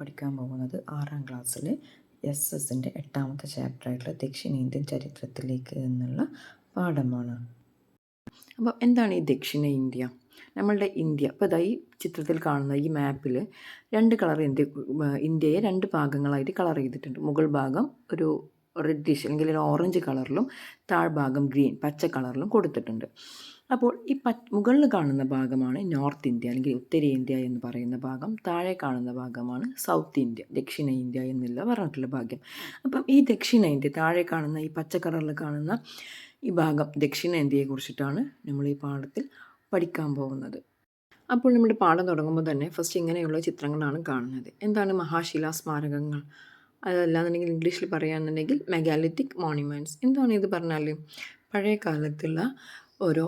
പഠിക്കാൻ പോകുന്നത് 6ാം ക്ലാസ്സിലെ എസ്.എസിൻ്റെ 8ാമത്തെ ചാപ്റ്ററായിട്ടുള്ള ദക്ഷിണേന്ത്യൻ ചരിത്രത്തിലേക്ക് എന്നുള്ള പാഠമാണ്. അപ്പോൾ എന്താണ് ഈ ദക്ഷിണ ഇന്ത്യ? നമ്മളുടെ ഇന്ത്യ ഇപ്പോൾ ഈ ചിത്രത്തിൽ കാണുന്ന ഈ മാപ്പിൽ 2 കളർ ഇന്ത്യയെ 2 ഭാഗങ്ങളായിട്ട് കളർ ചെയ്തിട്ടുണ്ട്. മുകൾ ഭാഗം ഒരു റെഡിഷ് അല്ലെങ്കിൽ ഒരു ഓറഞ്ച് കളറിലും താഴ്ഭാഗം ഗ്രീൻ പച്ച കളറിലും കൊടുത്തിട്ടുണ്ട്. അപ്പോൾ ഈ മുകളിൽ കാണുന്ന ഭാഗമാണ് നോർത്ത് ഇന്ത്യ അല്ലെങ്കിൽ ഉത്തരേന്ത്യ എന്ന് പറയുന്ന ഭാഗം. താഴെ കാണുന്ന ഭാഗമാണ് സൗത്ത് ഇന്ത്യ, ദക്ഷിണ ഇന്ത്യ എന്നുള്ള പറഞ്ഞിട്ടുള്ള ഭാഗ്യം. അപ്പം ഈ ദക്ഷിണ ഇന്ത്യ, താഴെ കാണുന്ന ഈ പച്ച കളറിൽ കാണുന്ന ഈ ഭാഗം ദക്ഷിണേന്ത്യയെക്കുറിച്ചിട്ടാണ് നമ്മൾ ഈ പാഠത്തിൽ പഠിക്കാൻ പോകുന്നത്. അപ്പോൾ നമ്മുടെ പാഠം തുടങ്ങുമ്പോൾ തന്നെ ഫസ്റ്റ് ഇങ്ങനെയുള്ള ചിത്രങ്ങളാണ് കാണുന്നത്. എന്താണ് മഹാശിലാ സ്മാരകങ്ങൾ? അതല്ലാന്നുണ്ടെങ്കിൽ ഇംഗ്ലീഷിൽ പറയുകയാണെന്നുണ്ടെങ്കിൽ മെഗാലിത്തിക് മോണ്യുമെൻറ്റ്സ്. എന്താണ് ഇത് പറഞ്ഞാൽ പഴയ കാലത്തുള്ള ഓരോ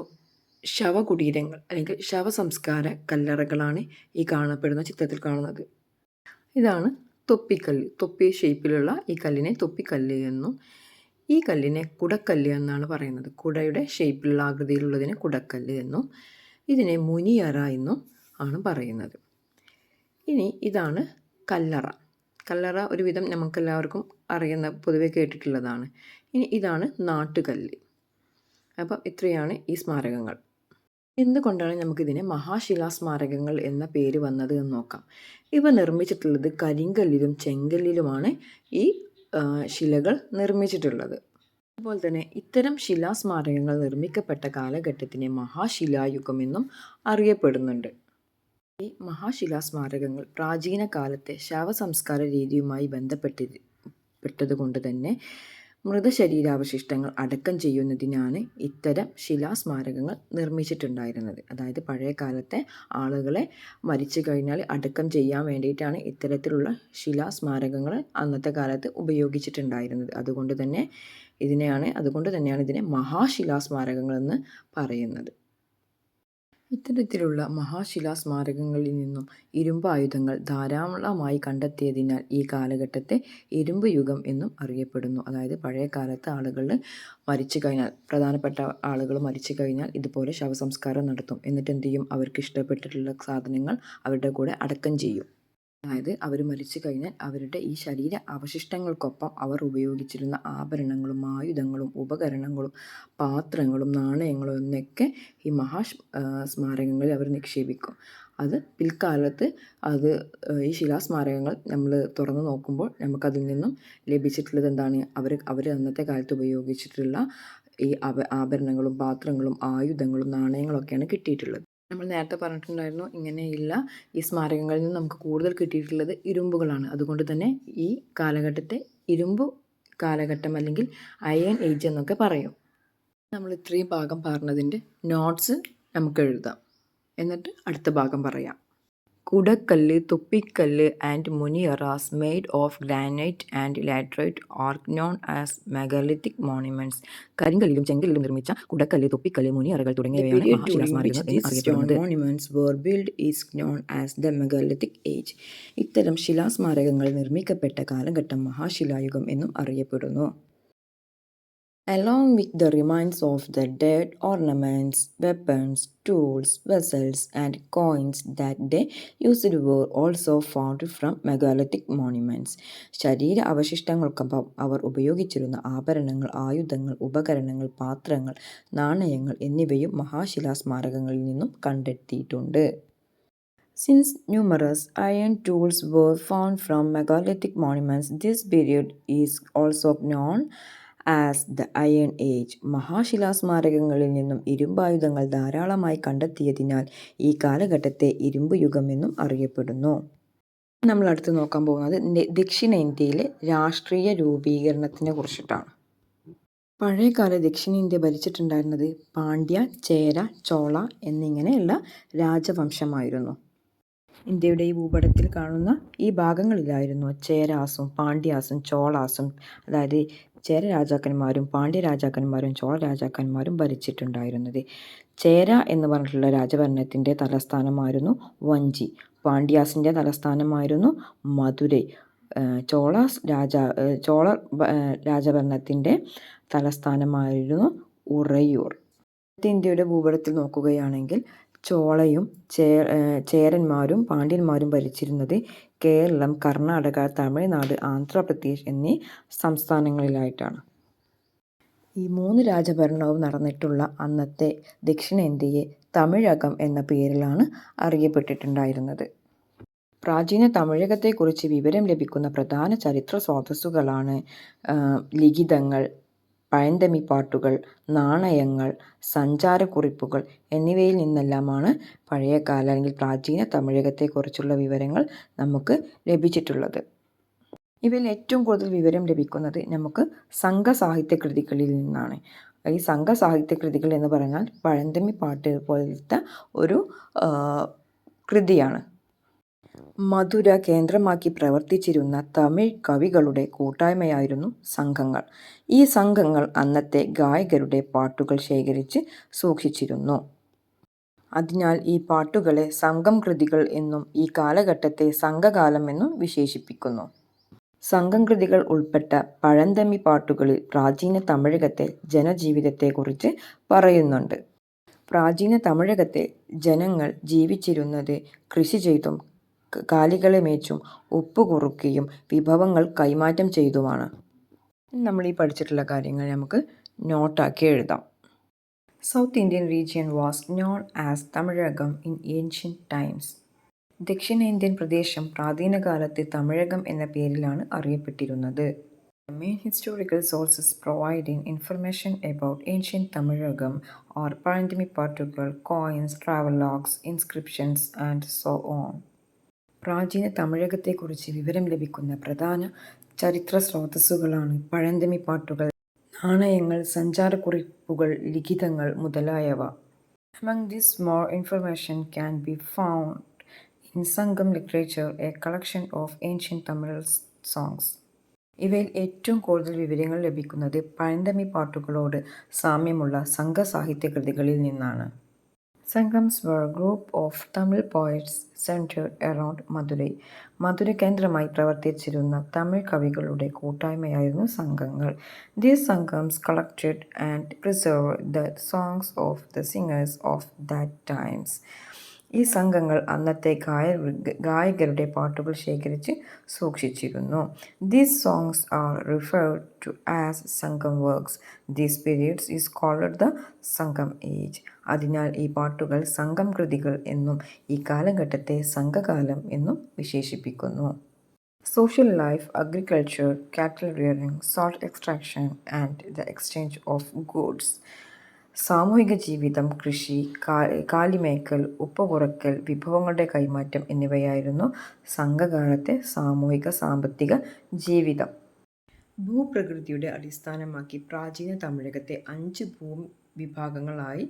ശവകുടീരങ്ങൾ അല്ലെങ്കിൽ ശവസംസ്കാര കല്ലറകളാണ് ഈ കാണപ്പെടുന്ന ചിത്രത്തിൽ കാണുന്നത്. ഇതാണ് തൊപ്പിക്കല്ല്. തൊപ്പി ഷേപ്പിലുള്ള ഈ കല്ലിനെ തൊപ്പിക്കല്ല് എന്നും ഈ കല്ലിനെ കുടക്കല്ല് എന്നാണ് പറയുന്നത്. കുടയുടെ ഷേപ്പിലുള്ള ആകൃതിയിലുള്ളതിനെ കുടക്കല്ല് എന്നും ഇതിനെ മുനിയറ എന്നും ആണ് പറയുന്നത്. ഇനി ഇതാണ് കല്ലറ. കല്ലറ ഒരുവിധം നമുക്കെല്ലാവർക്കും അറിയുന്ന പൊതുവെ കേട്ടിട്ടുള്ളതാണ്. ഇനി ഇതാണ് നാട്ടുകല്ല്. അപ്പം ഇത്രയാണ് ഈ സ്മാരകങ്ങൾ. എന്തുകൊണ്ടാണ് നമുക്കിതിനെ മഹാശിലാ സ്മാരകങ്ങൾ എന്ന പേര് വന്നത് എന്ന് നോക്കാം. ഇവ നിർമ്മിച്ചിട്ടുള്ളത് കരിങ്കല്ലിലും ചെങ്കല്ലിലുമാണ് ഈ ശിലകൾ നിർമ്മിച്ചിട്ടുള്ളത്. അതുപോലെ തന്നെ ഇത്തരം ശിലാസ്മാരകങ്ങൾ നിർമ്മിക്കപ്പെട്ട കാലഘട്ടത്തിനെ മഹാശിലായുഗം എന്നും അറിയപ്പെടുന്നുണ്ട്. ഈ മഹാശിലാസ്മാരകങ്ങൾ പ്രാചീന കാലത്തെ ശവസംസ്കാര രീതിയുമായി ബന്ധപ്പെട്ടതുകൊണ്ട് തന്നെ മൃതശരീരാവശിഷ്ടങ്ങൾ അടക്കം ചെയ്യുന്നതിനാണ് ഇത്തരം ശിലാസ്മാരകങ്ങൾ നിർമ്മിച്ചിട്ടുണ്ടായിരുന്നത്. അതായത് പഴയ കാലത്തെ ആളുകളെ മരിച്ചു കഴിഞ്ഞാൽ അടക്കം ചെയ്യാൻ വേണ്ടിയിട്ടാണ് ഇത്തരത്തിലുള്ള ശിലാസ്മാരകങ്ങൾ അന്നത്തെ കാലത്ത് ഉപയോഗിച്ചിട്ടുണ്ടായിരുന്നത്. അതുകൊണ്ട് തന്നെയാണ് ഇതിനെ മഹാശിലാസ്മാരകങ്ങളെന്ന് പറയുന്നത്. ഇത്തരത്തിലുള്ള മഹാശിലാസ്മാരകങ്ങളിൽ നിന്നും ഇരുമ്പായുധങ്ങൾ ധാരാളമായി കണ്ടെത്തിയതിനാൽ ഈ കാലഘട്ടത്തെ ഇരുമ്പ് യുഗം എന്നും അറിയപ്പെടുന്നു. അതായത് പഴയ കാലത്ത് മരിച്ചു കഴിഞ്ഞാൽ, പ്രധാനപ്പെട്ട ആളുകൾ മരിച്ചു കഴിഞ്ഞാൽ ഇതുപോലെ ശവസംസ്കാരം നടത്തും. എന്നിട്ട് എന്ത് ചെയ്യും? അവർക്ക് ഇഷ്ടപ്പെട്ടിട്ടുള്ള സാധനങ്ങൾ അവരുടെ കൂടെ അടക്കം ചെയ്യും. അതായത് അവർ മരിച്ചു കഴിഞ്ഞാൽ അവരുടെ ഈ ശരീര അവശിഷ്ടങ്ങൾക്കൊപ്പം അവർ ഉപയോഗിച്ചിരുന്ന ആഭരണങ്ങളും ആയുധങ്ങളും ഉപകരണങ്ങളും പാത്രങ്ങളും നാണയങ്ങളും എന്നൊക്കെ ഈ സ്മാരകങ്ങളിൽ അവർ നിക്ഷേപിക്കും. അത് പിൽക്കാലത്ത് ഈ ശിലാസ്മാരകങ്ങൾ നമ്മൾ തുറന്നു നോക്കുമ്പോൾ നമുക്കതിൽ നിന്നും ലഭിച്ചിട്ടുള്ളത് എന്താണ്? അവർ അന്നത്തെ കാലത്ത് ഉപയോഗിച്ചിട്ടുള്ള ഈ ആഭരണങ്ങളും പാത്രങ്ങളും ആയുധങ്ങളും നാണയങ്ങളൊക്കെയാണ് കിട്ടിയിട്ടുള്ളത്. നമ്മൾ നേരത്തെ പറഞ്ഞിട്ടുണ്ടായിരുന്നു, ഇങ്ങനെയുള്ള ഈ സ്മാരകങ്ങളിൽ നിന്ന് നമുക്ക് കൂടുതൽ കിട്ടിയിട്ടുള്ളത് ഇരുമ്പുകളാണ്. അതുകൊണ്ട് തന്നെ ഈ കാലഘട്ടത്തെ ഇരുമ്പ് കാലഘട്ടം അല്ലെങ്കിൽ അയൺ ഏജ് എന്നൊക്കെ പറയും. നമ്മൾ ഇത്രയും ഭാഗം പറഞ്ഞതിൻ്റെ നോട്ട്സ് നമുക്ക് എഴുതാം, എന്നിട്ട് അടുത്ത ഭാഗം പറയാം. കുടക്കല്ല്, തൊപ്പിക്കല്ല് ആൻഡ് മുനിയറാസ് made of granite and laterite are known as megalithic monuments. കരിങ്കല്ലിലും ചെങ്കല്ലിലും നിർമ്മിച്ച കുടക്കല്ല്, തൊപ്പിക്കല്ല്, മുനിയറകൾ തുടങ്ങിയവയാണ് മഹാശിലാസ്മാരകങ്ങൾ എന്നറിയപ്പെടുന്നത്. Monuments were built is known as the megalithic age. ഇത്തരം ശിലാസ്മാരകങ്ങൾ നിർമ്മിക്കപ്പെട്ട കാലഘട്ടം മഹാശിലായുഗം എന്നും അറിയപ്പെടുന്നു. Along with the remains of the dead, ornaments, weapons, tools, vessels, and coins that they used were also found from megalithic monuments. ശരീര അവശിഷ്ടങ്ങൾക്കൊപ്പം അവർ ഉപയോഗിച്ചിരുന്ന ആഭരണങ്ങൾ, ആയുധങ്ങൾ, ഉപകരണങ്ങൾ, പാത്രങ്ങൾ, നാണയങ്ങൾ എന്നിവയും മഹാശിലാസ്മാരകങ്ങളിൽ നിന്നും കണ്ടെത്തിയിട്ടുണ്ട്. Since numerous iron tools were found from megalithic monuments, this period is also known as the iron age. മഹാശിലാസ്മാരകങ്ങളിൽ നിന്നും ഇരുമ്പായുധങ്ങൾ ധാരാളമായി കണ്ടെത്തിയതിനാൽ ഈ കാലഘട്ടത്തെ ഇരുമ്പ് യുഗം എന്നും അറിയപ്പെടുന്നു. നമ്മൾ അടുത്ത് നോക്കാൻ പോകുന്നത് ദക്ഷിണേന്ത്യയിലെ രാഷ്ട്രീയ രൂപീകരണത്തിനെ കുറിച്ചിട്ടാണ്. പഴയകാല ദക്ഷിണേന്ത്യ ഭരിച്ചിട്ടുണ്ടായിരുന്നത് പാണ്ഡ്യ, ചേര, ചോള എന്നിങ്ങനെയുള്ള രാജവംശമായിരുന്നു. ഇന്ത്യയുടെ ഈ ഭൂപടത്തിൽ കാണുന്ന ഈ ഭാഗങ്ങളിലായിരുന്നു ചേരാസും പാണ്ഡ്യാസും ചോളാസും, അതായത് ചേര രാജാക്കന്മാരും പാണ്ഡ്യ രാജാക്കന്മാരും ചോള രാജാക്കന്മാരും ഭരിച്ചിട്ടുണ്ടായിരുന്നത്. ചേര എന്ന് പറഞ്ഞിട്ടുള്ള രാജഭരണത്തിൻ്റെ തലസ്ഥാനമായിരുന്നു വഞ്ചി. പാണ്ഡ്യാസിൻ്റെ തലസ്ഥാനമായിരുന്നു മധുരൈ. ചോള രാജഭരണത്തിൻ്റെ തലസ്ഥാനമായിരുന്നു ഉറയൂർ. ഇന്ത്യയുടെ ഭൂപടത്തിൽ നോക്കുകയാണെങ്കിൽ ചോളയും ചേരന്മാരും പാണ്ഡ്യന്മാരും ഭരിച്ചിരുന്നത് കേരളം, കർണാടക, തമിഴ്നാട്, ആന്ധ്രാപ്രദേശ് എന്നീ സംസ്ഥാനങ്ങളിലായിട്ടാണ്. ഈ 3 രാജഭരണവും നടന്നിട്ടുള്ള അന്നത്തെ ദക്ഷിണേന്ത്യയെ തമിഴകം എന്ന പേരിലാണ് അറിയപ്പെട്ടിട്ടുണ്ടായിരുന്നത്. പ്രാചീന തമിഴകത്തെക്കുറിച്ച് വിവരം ലഭിക്കുന്ന പ്രധാന ചരിത്ര സ്രോതസ്സുകളാണ് ലിഖിതങ്ങൾ, പഴന്തമിഴ്പാട്ടുകൾ, നാണയങ്ങൾ, സഞ്ചാരക്കുറിപ്പുകൾ എന്നിവയിൽ നിന്നെല്ലാമാണ് പഴയകാല അല്ലെങ്കിൽ പ്രാചീന തമിഴകത്തെക്കുറിച്ചുള്ള വിവരങ്ങൾ നമുക്ക് ലഭിച്ചിട്ടുള്ളത്. ഇവയിൽ ഏറ്റവും കൂടുതൽ വിവരം ലഭിക്കുന്നത് നമുക്ക് സംഘസാഹിത്യ കൃതികളിൽ നിന്നാണ്. ഈ സംഘസാഹിത്യ കൃതികൾ എന്ന് പറഞ്ഞാൽ പഴന്തമിഴ്പാട്ട് പോലത്തെ ഒരു കൃതിയാണ്. മധുര കേന്ദ്രമാക്കി പ്രവർത്തിച്ചിരുന്ന തമിഴ് കവികളുടെ കൂട്ടായ്മയായിരുന്നു സംഘങ്ങൾ. ഈ സംഘങ്ങൾ അന്നത്തെ ഗായകരുടെ പാട്ടുകൾ ശേഖരിച്ച് സൂക്ഷിച്ചിരുന്നു. അതിനാൽ ഈ പാട്ടുകളെ സംഘം കൃതികൾ എന്നും ഈ കാലഘട്ടത്തെ സംഘകാലം എന്നും വിശേഷിപ്പിക്കുന്നു. സംഘം കൃതികൾ ഉൾപ്പെട്ട പഴന്തമി പാട്ടുകളിൽ പ്രാചീന തമിഴകത്തെ ജനജീവിതത്തെക്കുറിച്ച് പറയുന്നുണ്ട്. പ്രാചീന തമിഴകത്തെ ജനങ്ങൾ ജീവിച്ചിരുന്നത് കൃഷി ചെയ്തും കാലികളെ മേച്ചും ഉപ്പ് കുറുക്കിയും വിഭവങ്ങൾ കൈമാറ്റം ചെയ്തുമാണ്. നമ്മൾ ഈ പഠിച്ചിട്ടുള്ള കാര്യങ്ങൾ നമുക്ക് നോട്ടാക്കി എഴുതാം. South Indian region was known as Tamilakam in ancient times. ദക്ഷിണേന്ത്യൻ പ്രദേശം പ്രാചീനകാലത്ത് തമിഴകം എന്ന പേരിലാണ് അറിയപ്പെട്ടിരുന്നത്. The main historical sources providing information about ancient Tamilagam are Paranthimipaట్టుgal, coins, travelogues, inscriptions and so on. പ്രാചീന തമിഴകത്തെക്കുറിച്ച് വിവരം ലഭിക്കുന്ന പ്രധാന ചരിത്ര സ്രോതസ്സുകളാണ് പഴന്തമിഴ്പാട്ടുകൾ, നാണയങ്ങൾ, സഞ്ചാരക്കുറിപ്പുകൾ, ലിഖിതങ്ങൾ മുതലായവ. Among these, more information can be found in Sangam literature, a collection of ancient Tamil songs. ഇവയിൽ ഏറ്റവും കൂടുതൽ വിവരങ്ങൾ ലഭിക്കുന്നത് പഴന്തമിഴ്പാട്ടുകളോട് സാമ്യമുള്ള സംഘസാഹിത്യ കൃതികളിൽ നിന്നാണ്. Sangams were a group of Tamil poets centered around Madurai. മധുര കേന്ദ്രമായി പ്രവർത്തിച്ചിരുന്ന തമിഴ് കവികളുടെ കൂട്ടായ്മയായിരുന്നു സംഘങ്ങൾ. These Sangams collected and preserved the songs of the singers of that times. ഈ സംഘങ്ങൾ അന്നത്തെ ഗായകരുടെ പാട്ടുകൾ ശേഖരിച്ച് സൂക്ഷിച്ചിരുന്നു. These songs are referred to as Sangam works. This period is called the Sangam age. അതിനാൽ ഈ പാട്ടുകൾ സംഘം കൃതികൾ എന്നും ഈ കാലഘട്ടത്തെ സംഘകാലം എന്നും വിശേഷിപ്പിക്കുന്നു. Social life, agriculture, cattle rearing, salt extraction and the exchange of goods. സാമൂഹിക ജീവിതം, കൃഷി, കാലിമേക്കൽ, ഉപ്പ് കുറയ്ക്കൽ, വിഭവങ്ങളുടെ കൈമാറ്റം എന്നിവയായിരുന്നു സംഘകാലത്തെ സാമൂഹിക സാമ്പത്തിക ജീവിതം. ഭൂപ്രകൃതിയുടെ അടിസ്ഥാനമാക്കി പ്രാചീന തമിഴകത്തെ 5 ഭൂവിഭാഗങ്ങളായി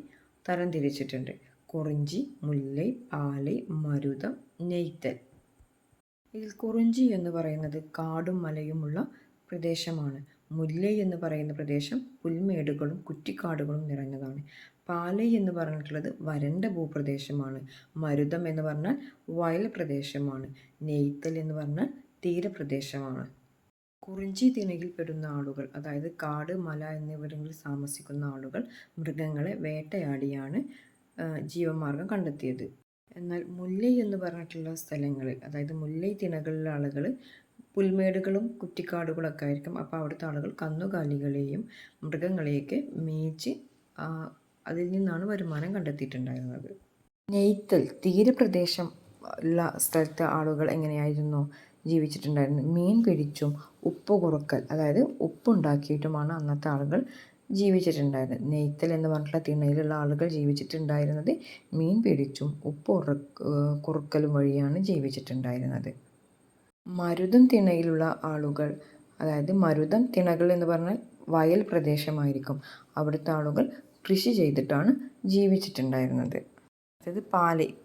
തരംതിരിച്ചിട്ടുണ്ട്. കുറിഞ്ചി, മുല്ലൈ, പാലൈ, മരുതം, നെയ്തൽ. ഇതിൽ കുറിഞ്ചി എന്ന് പറയുന്നത് കാടും മലയുമുള്ള പ്രദേശമാണ്. മുല്ലൈ എന്ന് പറയുന്ന പ്രദേശം പുൽമേടുകളും കുറ്റിക്കാടുകളും നിറഞ്ഞതാണ്. പാലൈ എന്ന് പറഞ്ഞിട്ടുള്ളത് വരണ്ട ഭൂപ്രദേശമാണ്. മരുതം എന്ന് പറഞ്ഞാൽ വയൽ പ്രദേശമാണ്. നെയ്ത്തൽ എന്ന് പറഞ്ഞാൽ തീരപ്രദേശമാണ്. കുറിഞ്ചി തിണയിൽപ്പെടുന്ന ആളുകൾ, അതായത് കാട്, മല എന്നിവിടങ്ങളിൽ താമസിക്കുന്ന ആളുകൾ മൃഗങ്ങളെ വേട്ടയാടിയാണ് ജീവമാർഗം കണ്ടെത്തിയത്. എന്നാൽ മുല്ലൈ എന്ന് പറഞ്ഞിട്ടുള്ള സ്ഥലങ്ങളിൽ, അതായത് മുല്ലൈ തിണകളിലെ ആളുകൾ പുൽമേടുകളും കുറ്റിക്കാടുകളൊക്കെ ആയിരിക്കും. അപ്പോൾ അവിടുത്തെ ആളുകൾ കന്നുകാലികളെയും മൃഗങ്ങളെയൊക്കെ മേച്ച് അതിൽ നിന്നാണ് വരുമാനം കണ്ടെത്തിയിട്ടുണ്ടായിരുന്നത്. നെയ്ത്തൽ തീരപ്രദേശം ഉള്ള സ്ഥലത്തെ ആളുകൾ എങ്ങനെയായിരുന്നു ജീവിച്ചിട്ടുണ്ടായിരുന്നത്? മീൻ പിടിച്ചും ഉപ്പ് കുറുക്കൽ, അതായത് ഉപ്പുണ്ടാക്കിയിട്ടുമാണ് അന്നത്തെ ആളുകൾ ജീവിച്ചിട്ടുണ്ടായിരുന്നത്. നെയ്ത്തൽ എന്ന് പറഞ്ഞിട്ടുള്ള തിണയിലുള്ള ആളുകൾ ജീവിച്ചിട്ടുണ്ടായിരുന്നത് മീൻ പിടിച്ചും ഉപ്പ് കുറുക്കലും വഴിയാണ് ജീവിച്ചിട്ടുണ്ടായിരുന്നത്. മരുതം തിണയിലുള്ള ആളുകൾ, അതായത് മരുതം തിണകൾ എന്ന് പറഞ്ഞാൽ വയൽ പ്രദേശമായിരിക്കും. അവിടുത്തെ ആളുകൾ കൃഷി ചെയ്തിട്ടാണ് ജീവിച്ചിട്ടുണ്ടായിരുന്നത്. അതായത്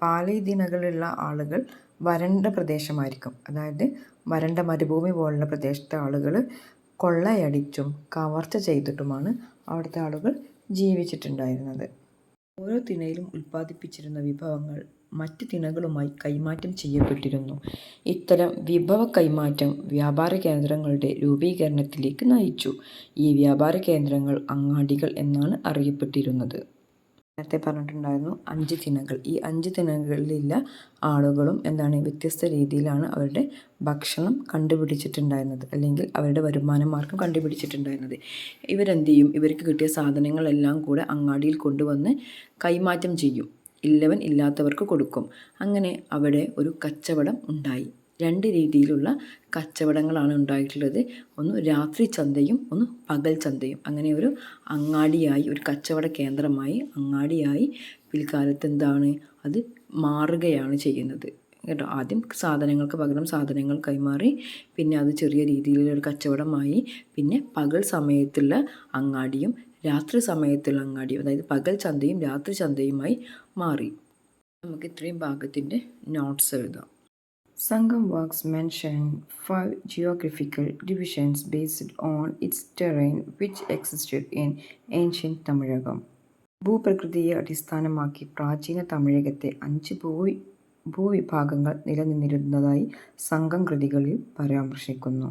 പാലൈ തിണകളുള്ള ആളുകൾ വരണ്ട പ്രദേശമായിരിക്കും. അതായത് വരണ്ട മരുഭൂമി പോലുള്ള പ്രദേശത്തെ ആളുകൾ കൊള്ളയടിച്ചും കവർച്ച ചെയ്തിട്ടുമാണ് അവിടുത്തെ ആളുകൾ ജീവിച്ചിട്ടുണ്ടായിരുന്നത്. ഓരോ തിണയിലും ഉൽപ്പാദിപ്പിച്ചിരുന്ന വിഭവങ്ങൾ മറ്റ് തിണകളുമായി കൈമാറ്റം ചെയ്യപ്പെട്ടിരുന്നു. ഇത്തരം വിഭവ കൈമാറ്റം വ്യാപാര കേന്ദ്രങ്ങളുടെ രൂപീകരണത്തിലേക്ക് നയിച്ചു. ഈ വ്യാപാര കേന്ദ്രങ്ങൾ അങ്ങാടികൾ എന്നാണ് അറിയപ്പെട്ടിരുന്നത്. നേരത്തെ പറഞ്ഞിട്ടുണ്ടായിരുന്നു 5 തിണകൾ. ഈ 5 തിണകളിലുള്ള ആളുകളും വ്യത്യസ്ത രീതിയിലാണ് അവരുടെ ഭക്ഷണം കണ്ടുപിടിച്ചിട്ടുണ്ടായിരുന്നത്, അല്ലെങ്കിൽ അവരുടെ വരുമാന മാർഗം കണ്ടുപിടിച്ചിട്ടുണ്ടായിരുന്നത്. ഇവരെന്ത് ചെയ്യും? ഇവർക്ക് കിട്ടിയ സാധനങ്ങളെല്ലാം കൂടെ അങ്ങാടിയിൽ കൊണ്ടുവന്ന് കൈമാറ്റം ചെയ്യും. ഇല്ലവൻ ഇല്ലാത്തവർക്ക് കൊടുക്കും. അങ്ങനെ അവിടെ ഒരു കച്ചവടം ഉണ്ടായി. 2 രീതിയിലുള്ള കച്ചവടങ്ങളാണ് ഉണ്ടായിട്ടുള്ളത്. ഒന്ന് രാത്രി ചന്തയും ഒന്ന് പകൽ ചന്തയും. അങ്ങനെ ഒരു അങ്ങാടിയായി, ഒരു കച്ചവട കേന്ദ്രമായി, അങ്ങാടിയായി പിൽക്കാലത്ത് അത് മാറുകയാണ് ചെയ്യുന്നത് കേട്ടോ. ആദ്യം സാധനങ്ങൾക്ക് പകരം സാധനങ്ങൾ കൈമാറി, പിന്നെ അത് ചെറിയ രീതിയിലൊരു കച്ചവടമായി, പിന്നെ പകൽ സമയത്തുള്ള അങ്ങാടിയും രാത്രി സമയത്തുള്ള അങ്ങാടിയും, അതായത് പകൽ ചന്തയും രാത്രി ചന്തയുമായി മാറി. നമുക്ക് ഇത്രയും ഭാഗത്തിൻ്റെ നോട്ട്സ് എഴുതാം. Sangam works mention 5 geographical divisions based on its terrain which existed in ancient Tamilagam. ഭൂപ്രകൃതിയെ അടിസ്ഥാനമാക്കി പ്രാചീന തമിഴകത്തെ 5 ഭൂവിഭാഗങ്ങൾ നിലനിന്നിരുന്നതായി സംഘം കൃതികളിൽ പരാമർശിക്കുന്നു.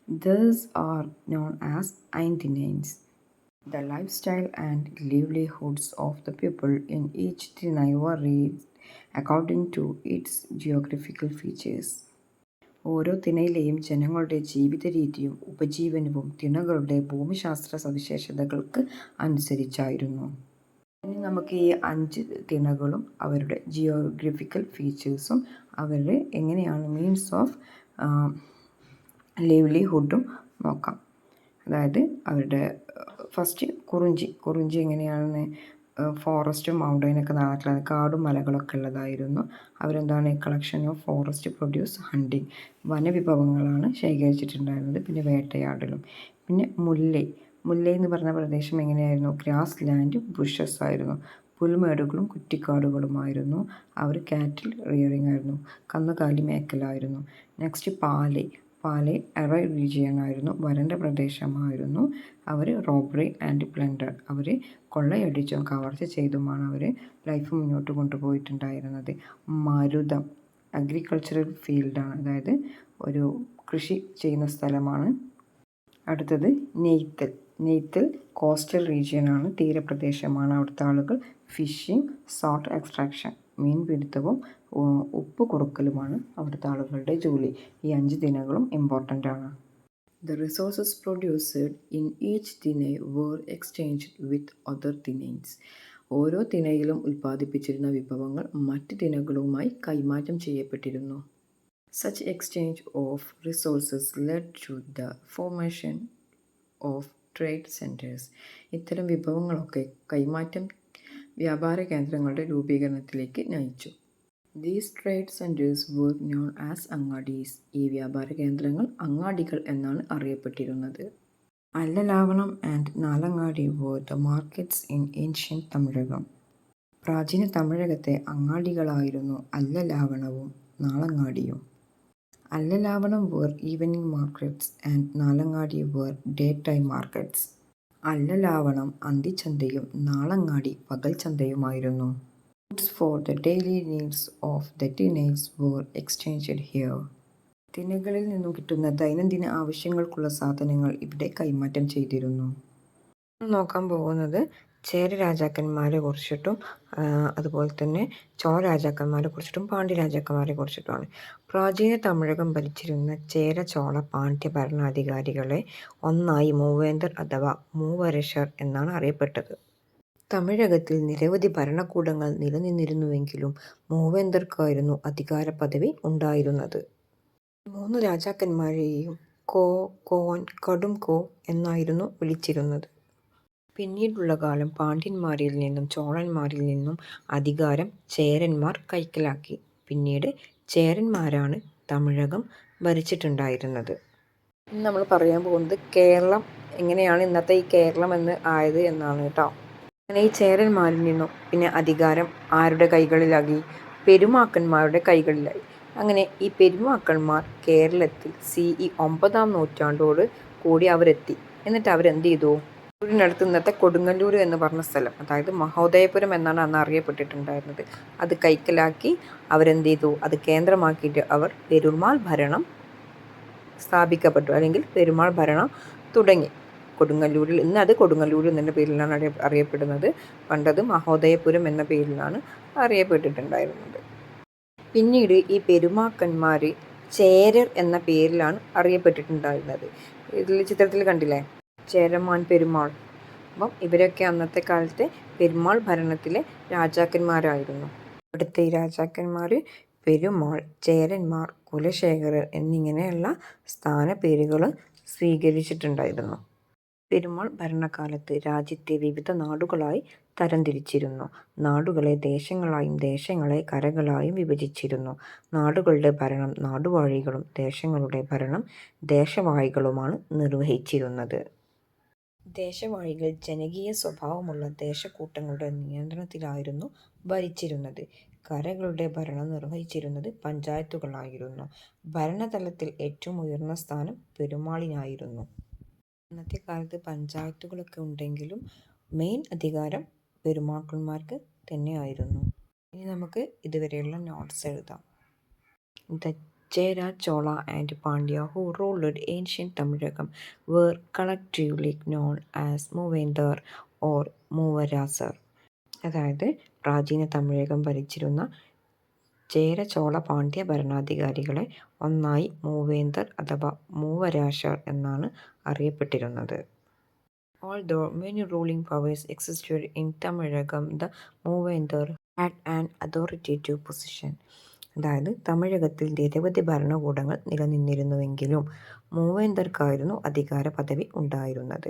These are known as Ainthinains. The lifestyle and livelihoods of the people in each Tinai varied according to its geographical features. ഓരോ തിണയിലെയും ജനങ്ങളുടെ ജീവിത രീതിയും ഉപജീവനവും തിണകളുടെ ഭൂമിശാസ്ത്ര സവിശേഷതകൾക്ക് അനുസരിച്ചായിരുന്നു. ഇനി നമുക്ക് ഈ 5 തിണകളും അവരുടെ ജിയോഗ്രഫിക്കൽ ഫീച്ചേഴ്സും അവരുടെ എങ്ങനെയാണ് മീൻസ് ഓഫ് ലിവ്ലിഹുഡും നോക്കാം. അതായത് അവരുടെ ഫസ്റ്റ് കുറിഞ്ചി എങ്ങനെയാണെന്ന്, ഫോറസ്റ്റും മൗണ്ടൈനൊക്കെ നാട്ടിലാണ്, കാടും മലകളൊക്കെ ഉള്ളതായിരുന്നു. Collection of forest produce hunting, വനവിഭവങ്ങളാണ് ശേഖരിച്ചിട്ടുണ്ടായിരുന്നത്. പിന്നെ വേട്ടയാടലും. പിന്നെ മുല്ലൈ എന്ന് പറഞ്ഞ പ്രദേശം എങ്ങനെയായിരുന്നു? ഗ്രാസ് ലാൻഡ് ബുഷസ് ആയിരുന്നു, പുൽമേടുകളും കുറ്റിക്കാടുകളുമായിരുന്നു. അവർ കാറ്റിൽ റിയറിങ് ആയിരുന്നു, കന്നുകാലി മേക്കലായിരുന്നു. നെക്സ്റ്റ് പാലെ എറൈ റീജിയൻ ആയിരുന്നു, വരണ്ട പ്രദേശമായിരുന്നു. അവർ റോബറി ആൻഡ് പ്ലണ്ടർ, അവർ കൊള്ളയടിച്ചും കവർച്ച ചെയ്തുമാണ് അവർ ലൈഫ് മുന്നോട്ട് കൊണ്ടുപോയിട്ടുണ്ടായിരുന്നത്. മരുതം അഗ്രികൾച്ചറൽ ഫീൽഡാണ്, അതായത് ഒരു കൃഷി ചെയ്യുന്ന സ്ഥലമാണ്. അടുത്തത് നെയ്ത്തൽ കോസ്റ്റൽ റീജിയനാണ്, തീരപ്രദേശമാണ്. അവിടുത്തെ ആളുകൾ ഫിഷിംഗ്, സോൾട്ട് എക്സ്ട്രാക്ഷൻ, മീൻപിടുത്തവും ഉപ്പ് കുറുക്കലുമാണ് അവിടുത്തെ ആളുകളുടെ ജോലി. ഈ 5 തിണകളും ഇമ്പോർട്ടൻ്റ് ആണ്. The resources produced in each Tinai were exchanged with other Tinains. ഓരോ തിണയിലും ഉൽപ്പാദിപ്പിച്ചിരുന്ന വിഭവങ്ങൾ മറ്റ് തിണകളുമായി കൈമാറ്റം ചെയ്യപ്പെട്ടിരുന്നു. Such exchange of resources led to the formation of trade centers. ഇത്തരം വിഭവങ്ങളൊക്കെ കൈമാറ്റം വ്യാപാര കേന്ദ്രങ്ങളുടെ രൂപീകരണത്തിലേക്ക് നയിച്ചു. These trade centers were known as അങ്ങാടീസ്. ഈ വ്യാപാര കേന്ദ്രങ്ങൾ അങ്ങാടികൾ എന്നാണ് അറിയപ്പെട്ടിരുന്നത്. അല്ലലാവണം ആൻഡ് നാലങ്ങാടി were the markets in ancient Tamilakam. പ്രാചീന തമിഴകത്തെ അങ്ങാടികളായിരുന്നു അല്ലലാവണവും നാളങ്ങാടിയും. അല്ലലാവണം were evening markets and Nalangadi were daytime markets. അല്ലലാവണം അന്തിച്ചന്തയും നാളങ്ങാടി പകൽ ചന്തയുമായിരുന്നു. Goods for the daily needs of the Tinains were exchanged here. തിണകളിൽ നിന്നും കിട്ടുന്ന ദൈനംദിന ആവശ്യങ്ങൾക്കുള്ള സാധനങ്ങൾ ഇവിടെ കൈമാറ്റം ചെയ്തിരുന്നു. നോക്കാൻ പോകുന്നത് ചേര രാജാക്കന്മാരെ കുറിച്ചിട്ടും അതുപോലെ തന്നെ ചോള രാജാക്കന്മാരെ കുറിച്ചിട്ടും പാണ്ഡ്യ രാജാക്കന്മാരെ കുറിച്ചിട്ടുമാണ്. പ്രാചീന തമിഴകം ഭരിച്ചിരുന്ന ചേര ചോള പാണ്ഡ്യ ഭരണാധികാരികളെ ഒന്നായി മൂവേന്തർ അഥവാ മൂവരശർ എന്നാണ് അറിയപ്പെട്ടത്. തമിഴകത്തിൽ നിരവധി ഭരണകൂടങ്ങൾ നിലനിന്നിരുന്നുവെങ്കിലും മൂവേന്തർക്കായിരുന്നു അധികാര പദവി ഉണ്ടായിരുന്നത്. 3 രാജാക്കന്മാരെയും കോൻ, കടും കോ എന്നായിരുന്നു വിളിച്ചിരുന്നത്. പിന്നീടുള്ള കാലം പാണ്ഡ്യന്മാരിൽ നിന്നും ചോളന്മാരിൽ നിന്നും അധികാരം ചേരന്മാർ കൈക്കലാക്കി. പിന്നീട് ചേരന്മാരാണ് തമിഴകം ഭരിച്ചിട്ടുണ്ടായിരുന്നത്. നമ്മൾ പറയാൻ പോകുന്നത് കേരളം എങ്ങനെയാണ് ഇന്നത്തെ ഈ കേരളം എന്ന് ആയത് എന്നാണ് കേട്ടോ. അങ്ങനെ ഈ ചേരന്മാരിൽ നിന്നും പിന്നെ അധികാരം ആരുടെ കൈകളിലാക്കി? പെരുമാക്കന്മാരുടെ കൈകളിലായി. അങ്ങനെ ഈ പെരുമാക്കന്മാർ കേരളത്തിൽ CE 9-ാം നൂറ്റാണ്ടോട് കൂടി അവരെത്തി. എന്നിട്ട് അവരെന്ത് ചെയ്തു? ൂരിനടുത്ത് ഇന്നത്തെ കൊടുങ്ങല്ലൂർ എന്ന് പറഞ്ഞ സ്ഥലം, അതായത് മഹോദയപുരം എന്നാണ് അന്ന് അറിയപ്പെട്ടിട്ടുണ്ടായിരുന്നത്, അത് കൈക്കലാക്കി അവരെന്ത് ചെയ്തു? അത് കേന്ദ്രമാക്കിയിട്ട് അവർ പെരുമാൾ ഭരണം സ്ഥാപിക്കപ്പെട്ടു, അല്ലെങ്കിൽ പെരുമാൾ ഭരണം തുടങ്ങി. കൊടുങ്ങല്ലൂരിൽ, ഇന്ന് അത് കൊടുങ്ങല്ലൂർ എന്ന പേരിലാണ് അറിയപ്പെടുന്നത്. പണ്ടത് മഹോദയപുരം എന്ന പേരിലാണ് അറിയപ്പെട്ടിട്ടുണ്ടായിരുന്നത്. പിന്നീട് ഈ പെരുമാക്കന്മാർ ചേരർ എന്ന പേരിലാണ് അറിയപ്പെട്ടിട്ടുണ്ടായിരുന്നത്. ഇതിൽ ചിത്രത്തിൽ കണ്ടില്ലേ, ചേരമാൻ പെരുമാൾ. അപ്പം ഇവരൊക്കെ അന്നത്തെ കാലത്തെ പെരുമാൾ ഭരണത്തിലെ രാജാക്കന്മാരായിരുന്നു. ഇവിടുത്തെ ഈ രാജാക്കന്മാർ പെരുമാൾ, ചേരന്മാർ, കുലശേഖരർ എന്നിങ്ങനെയുള്ള സ്ഥാനപ്പേരുകൾ സ്വീകരിച്ചിട്ടുണ്ടായിരുന്നു. പെരുമാൾ ഭരണകാലത്ത് രാജ്യത്തെ വിവിധ നാടുകളായി തരംതിരിച്ചിരുന്നു. നാടുകളെ ദേശങ്ങളായും ദേശങ്ങളെ കരകളായും വിഭജിച്ചിരുന്നു. നാടുകളുടെ ഭരണം നാടുവാഴികളും ദേശങ്ങളുടെ ഭരണം ദേശവാഴികളുമാണ് നിർവഹിച്ചിരുന്നത്. ദേശവാഴികൾ ജനകീയ സ്വഭാവമുള്ള ദേശക്കൂട്ടങ്ങളുടെ നിയന്ത്രണത്തിലായിരുന്നു ഭരിച്ചിരുന്നത്. കരകളുടെ ഭരണം നിർവഹിച്ചിരുന്നത് പഞ്ചായത്തുകളായിരുന്നു. ഭരണതലത്തിൽ ഏറ്റവും ഉയർന്ന സ്ഥാനം പെരുമാളിനായിരുന്നു. അന്നത്തെ കാലത്ത് പഞ്ചായത്തുകളൊക്കെ ഉണ്ടെങ്കിലും മെയിൻ അധികാരം പെരുമാക്കന്മാർക്ക് തന്നെയായിരുന്നു. ഇനി നമുക്ക് ഇതുവരെയുള്ള നോട്ട്സ് എഴുതാം. The Chera, Chola and Pandya who ruled ancient Tamilakam were collectively known as Moovendar or Moovarasar. അതായത് പ്രാചീന തമിഴകം ഭരിച്ചിരുന്ന ചേര, ചോള, പാണ്ഡ്യ ഭരണാധികാരികളെ ഒന്നായി മൂവേന്തർ അഥവാ മൂവരാശർ എന്നാണ് അറിയപ്പെട്ടിരുന്നത്. Although many ruling powers existed in Tamilagam, the Moovendar had an authoritative position. അതായത് തമിഴകത്തിൽ നിരവധി ഭരണകൂടങ്ങൾ നിലനിന്നിരുന്നുവെങ്കിലും മൂവേന്തർക്കായിരുന്നു അധികാര പദവി ഉണ്ടായിരുന്നത്.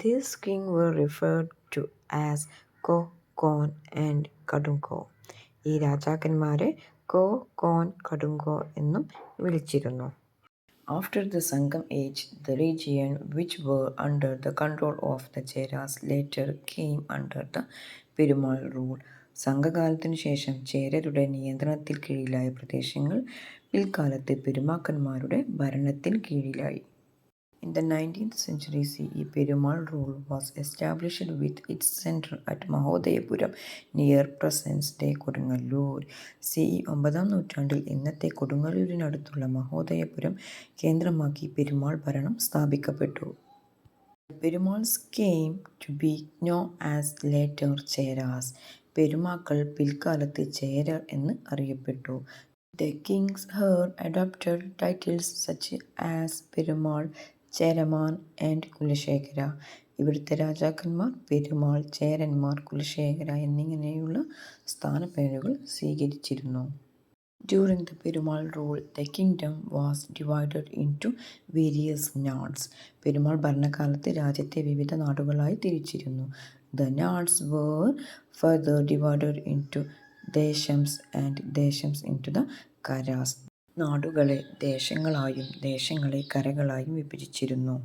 These kings were referred to as Ko, Kon and Kadungo. ഈ രാജാക്കന്മാരെ കോ, കോൻ, കടുങ്കോ എന്നും വിളിച്ചിരുന്നു. After the Sangam age, the region which were under the control of the Cheras later came under the Perumal rule. സംഘകാലത്തിനു ശേഷം ചേരരുടെ നിയന്ത്രണത്തിൽ കീഴിലായ പ്രദേശങ്ങൾ പിൽക്കാലത്ത് പെരുമാക്കന്മാരുടെ ഭരണത്തിന് കീഴിലായി. In the 19th century CE, Perumal rule was established with its center at Mahodayapuram near present-day Kodungallur. CE 9ാം നൂറ്റാണ്ടിൽ ഇന്നത്തെ കൊടുങ്ങല്ലൂരിനടുത്തുള്ള മഹോദയപുരം കേന്ദ്രമാക്കി പെരുമാൾ ഭരണം സ്ഥാപിക്കപ്പെട്ടു. Perumals came to be known as later Cheras. പെരുമാക്കൾ പിൽക്കാലത്ത് ചേരർ എന്ന് അറിയപ്പെട്ടു. The kings here adopted titles such as Perumal, Cheraman and Kulasekhara. ഇവിടുത്തെ രാജാക്കന്മാർ പെരുമാൾ, ചേരന്മാർ, കുലശേഖര എന്നിങ്ങനെയുള്ള സ്ഥാനപ്പേരുകൾ സ്വീകരിച്ചിരുന്നു. During the Perumal rule, the kingdom was divided into various nads. Perumal ഭരണകാലത്ത് രാജ്യത്തെ വിവിധ നാടുകളായി തിരിച്ചിരുന്നു. The nads were further divided into ദേശംസ് and ദേശംസ് into the karas. നാടുകളെ ദേശങ്ങളായും ദേശങ്ങളെ കരകളായും വിഭജിച്ചിരുന്നു.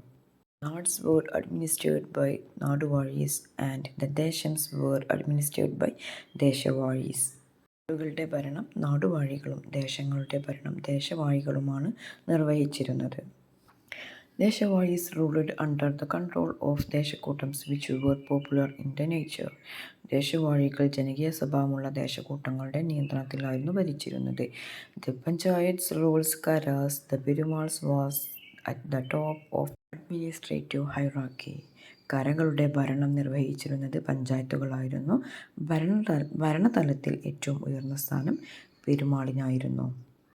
Nads were administered by നാടുവാഴീസ് and the ദേശംസ് were administered by ദേശവാഴീസ്. നാടുകളുടെ ഭരണം നാടുവാഴികളും ദേശങ്ങളുടെ ഭരണം ദേശവാഴികളുമാണ് നിർവഹിച്ചിരുന്നത്. ദേശവാഴീസ് ruled under the control of ദേശക്കൂട്ടംസ് which were popular in the nature. ദേശവാഴികൾ ജനകീയ സ്വഭാവമുള്ള ദേശക്കൂട്ടങ്ങളുടെ നിയന്ത്രണത്തിലായിരുന്നു ഭരിച്ചിരുന്നത്. The panchayats rules karas. The Perumals was at the top of administrative hierarchy. കരകളുടെ ഭരണം നിർവഹിച്ചിരുന്നത് പഞ്ചായത്തുകളായിരുന്നു. ഭരണതലത്തിൽ ഏറ്റവും ഉയർന്ന സ്ഥാനം പെരുമാളിനായിരുന്നു.